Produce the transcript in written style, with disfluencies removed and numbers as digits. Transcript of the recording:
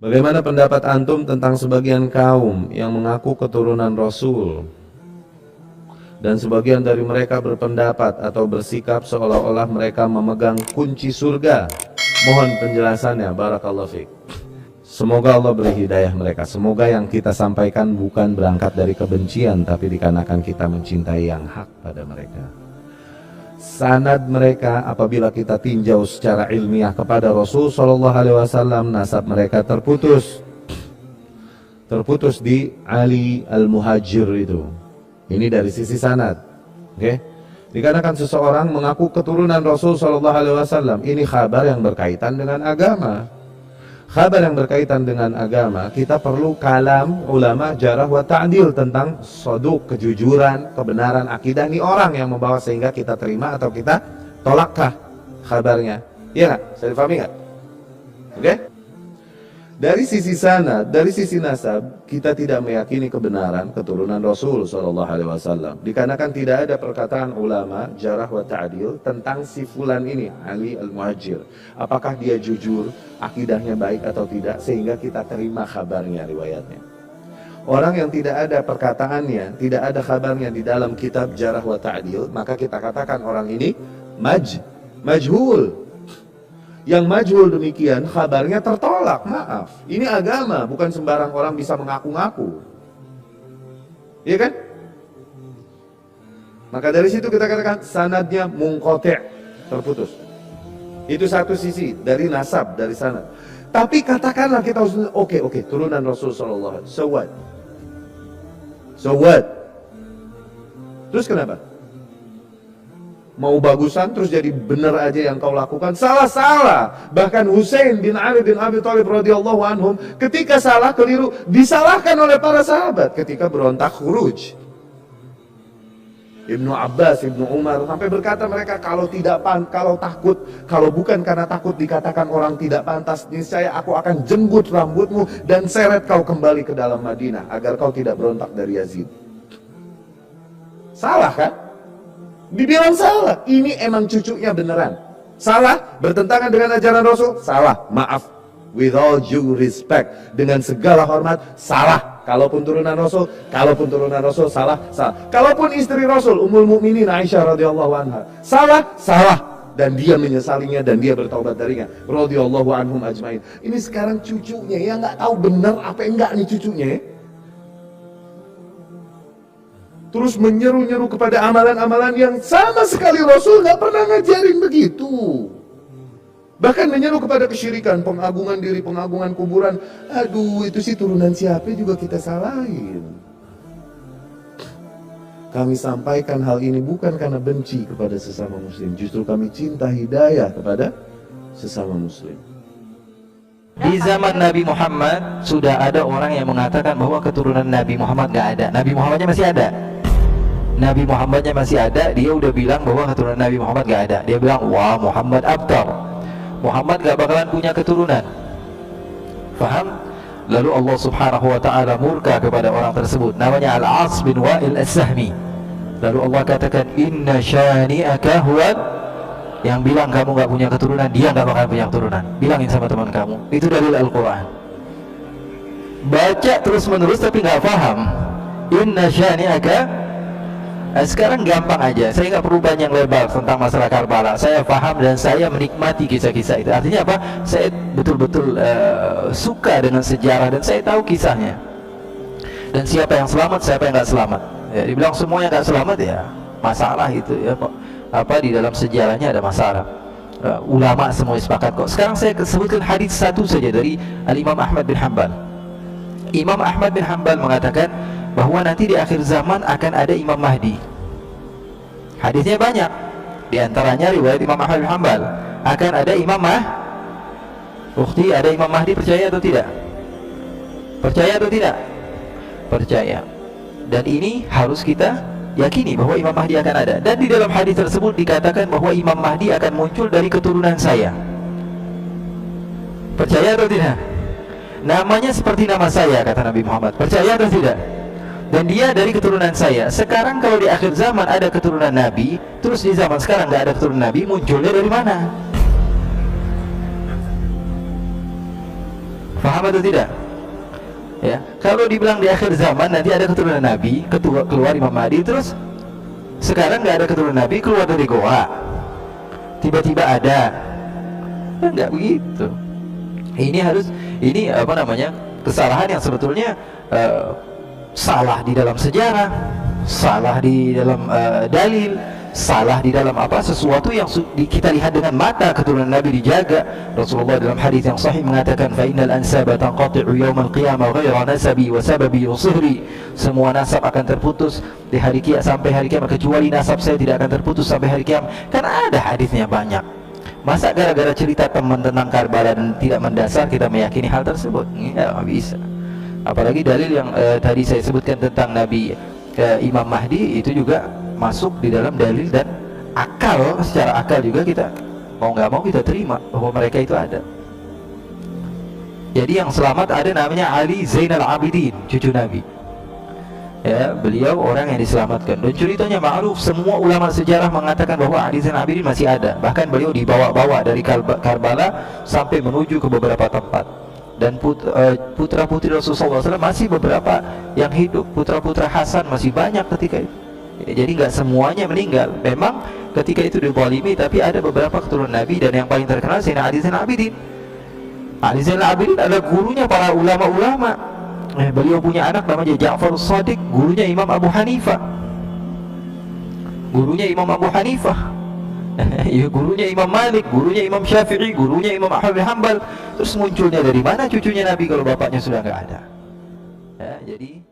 Bagaimana pendapat antum tentang sebagian kaum yang mengaku keturunan Rasul dan sebagian dari mereka berpendapat atau bersikap seolah-olah mereka memegang kunci surga? Mohon penjelasannya, barakallahu fiik. Semoga Allah beri hidayah mereka. Semoga yang kita sampaikan bukan berangkat dari kebencian, tapi dikarenakan kita mencintai yang hak pada mereka. Sanad mereka apabila kita tinjau secara ilmiah kepada Rasul Shallallahu Alaihi Wasallam, nasab mereka terputus di Ali al-Muhajir itu. Ini dari sisi sanad, oke? Dikarenakan seseorang mengaku keturunan Rasul Shallallahu Alaihi Wasallam, ini kabar yang berkaitan dengan agama. Kabar yang berkaitan dengan agama, kita perlu kalam ulama jarah wa ta'dil tentang soduk, kejujuran, kebenaran akidah ini orang yang membawa sehingga kita terima atau kita tolakkah kabarnya. Iya nggak? Saya difahami nggak? Oke? Dari sisi sana, dari sisi nasab, kita tidak meyakini kebenaran keturunan Rasul Shallallahu Alaihi Wasallam. Dikarenakan tidak ada perkataan ulama jarah wa ta'dil tentang si fulan ini, Ali al-Muhajir. Apakah dia jujur, akidahnya baik atau tidak, sehingga kita terima kabarnya, riwayatnya. Orang yang tidak ada perkataannya, tidak ada kabarnya di dalam kitab jarah wa ta'dil, maka kita katakan orang ini majhul. Yang majhul demikian, kabarnya tertolak. Maaf, ini agama, bukan sembarang orang bisa mengaku-ngaku. Iya kan? Maka dari situ kita katakan sanadnya munqati', terputus. Itu satu sisi dari nasab, dari sanad. Tapi katakanlah kita harus oke, turunan Rasul sallallahu alaihi wasallam. So what? Terus kenapa? Mau bagusan terus jadi benar aja yang kau lakukan? Salah. Bahkan Husain bin Ali bin Abi Thalib radhiyallahu anhum ketika salah keliru disalahkan oleh para sahabat ketika berontak khuruj. Ibnu Abbas, Ibnu Umar sampai berkata mereka kalau bukan karena takut dikatakan orang tidak pantas, niscaya aku akan jenggut rambutmu dan seret kau kembali ke dalam Madinah agar kau tidak berontak dari Yazid. Salah kan? Dibilang salah, ini emang cucunya beneran. Salah, bertentangan dengan ajaran Rasul, salah, maaf. With all due respect, dengan segala hormat, salah. Kalaupun turunan Rasul, salah. Kalaupun istri Rasul, Ummul Mukminin Aisyah radhiyallahu anha, salah. Dan dia menyesalinya dan dia bertaubat darinya. Radhiyallahu anhum ajmain. Ini sekarang cucunya yang nggak tahu benar apa enggak nih cucunya. Terus menyeru-nyeru kepada amalan-amalan yang sama sekali Rasul nggak pernah ngajarin begitu. Bahkan menyeru kepada kesyirikan, pengagungan diri, pengagungan kuburan. Aduh, itu sih turunan siapa juga kita salahin. Kami sampaikan hal ini bukan karena benci kepada sesama muslim, justru kami cinta hidayah kepada sesama muslim. Di zaman Nabi Muhammad sudah ada orang yang mengatakan bahwa keturunan Nabi Muhammad nggak ada. Nabi Muhammadnya masih ada. Nabi Muhammadnya masih ada, dia udah bilang bahwa keturunan Nabi Muhammad gak ada. Dia bilang, wah Muhammad abtar, Muhammad gak bakalan punya keturunan. Faham? Lalu Allah subhanahu wa ta'ala murka kepada orang tersebut, namanya Al-As bin Wa'il As-Sahmi. Lalu Allah katakan, inna syani'aka huwal, yang bilang kamu gak punya keturunan, dia gak bakalan punya keturunan. Bilangin sama teman kamu, itu dalil Al-Quran. Baca terus menerus tapi gak paham. Inna syani'aka. Sekarang gampang aja, saya nggak perlu banyak lebar tentang masalah Karbala. Saya paham dan saya menikmati kisah-kisah itu. Artinya apa? Saya betul-betul suka dengan sejarah dan saya tahu kisahnya. Dan siapa yang selamat, siapa yang nggak selamat. Ya, dibilang semua yang nggak selamat ya masalah itu ya. Apa di dalam sejarahnya ada masalah. Ulama semua sepakat kok. Sekarang saya sebutkan hadis satu saja dari Al-Imam Ahmad bin Hanbal. Imam Ahmad bin Hanbal mengatakan bahwa nanti di akhir zaman akan ada Imam Mahdi. Hadisnya banyak, di antaranya riwayat Imam Ahmad bin Hanbal akan ada Imam Bukti ada Imam Mahdi, percaya atau tidak? Percaya atau tidak? Percaya. Dan ini harus kita yakini bahwa Imam Mahdi akan ada. Dan di dalam hadis tersebut dikatakan bahwa Imam Mahdi akan muncul dari keturunan saya. Percaya atau tidak? Namanya seperti nama saya, kata Nabi Muhammad. Percaya atau tidak? Dan dia dari keturunan saya. Sekarang kalau di akhir zaman ada keturunan Nabi, terus di zaman sekarang nggak ada keturunan Nabi, munculnya dari mana? Faham atau tidak? Ya, kalau dibilang di akhir zaman nanti ada keturunan Nabi, keluar Imam Mahdi, terus sekarang nggak ada keturunan Nabi keluar dari goa, tiba-tiba ada, nggak begitu. Ini apa namanya, kesalahan yang sebetulnya salah di dalam sejarah, salah di dalam dalil, salah di dalam apa, sesuatu yang kita lihat dengan mata. Keturunan Nabi dijaga. Rasulullah dalam hadis yang sahih mengatakan, fa innal ansaba tanqati'u yaumal qiyamah ghaira nasabi wa sababi wa sihri. Semua nasab akan terputus di hari kiamat, sampai hari kiamat, kecuali nasab saya tidak akan terputus sampai hari kiamat. Kan ada hadisnya banyak. Masa gara-gara cerita teman tentang Karbala dan tidak mendasar kita meyakini hal tersebut? Ya, nggak bisa. Apalagi dalil yang tadi saya sebutkan tentang Nabi Imam Mahdi itu juga masuk di dalam dalil, dan akal, secara akal juga kita mau nggak mau kita terima bahwa mereka itu ada. Jadi yang selamat ada namanya Ali Zainal Abidin, cucu Nabi. Ya, beliau orang yang diselamatkan, dan ceritanya ma'ruf, semua ulama sejarah mengatakan bahwa Ali Zainal Abidin masih ada. Bahkan beliau dibawa-bawa dari Karbala sampai menuju ke beberapa tempat. Dan putra-putri Rasulullah SAW masih beberapa yang hidup, putra-putra Hasan masih banyak ketika itu. Jadi nggak semuanya meninggal. Memang ketika itu dizalimi, tapi ada beberapa keturunan Nabi, dan yang paling terkenal Sayyidina Ali Zainal Abidin. Ali Zainal Abidin adalah gurunya para ulama-ulama. Beliau punya anak namanya Ja'far Shadiq, gurunya Imam Abu Hanifah. Gurunya Imam Abu Hanifah. Ya, gurunya Imam Malik, gurunya Imam Syafi'i, gurunya Imam Ahmad bin Hanbal. Terus munculnya dari mana cucunya Nabi kalau bapaknya sudah nggak ada? Ya, jadi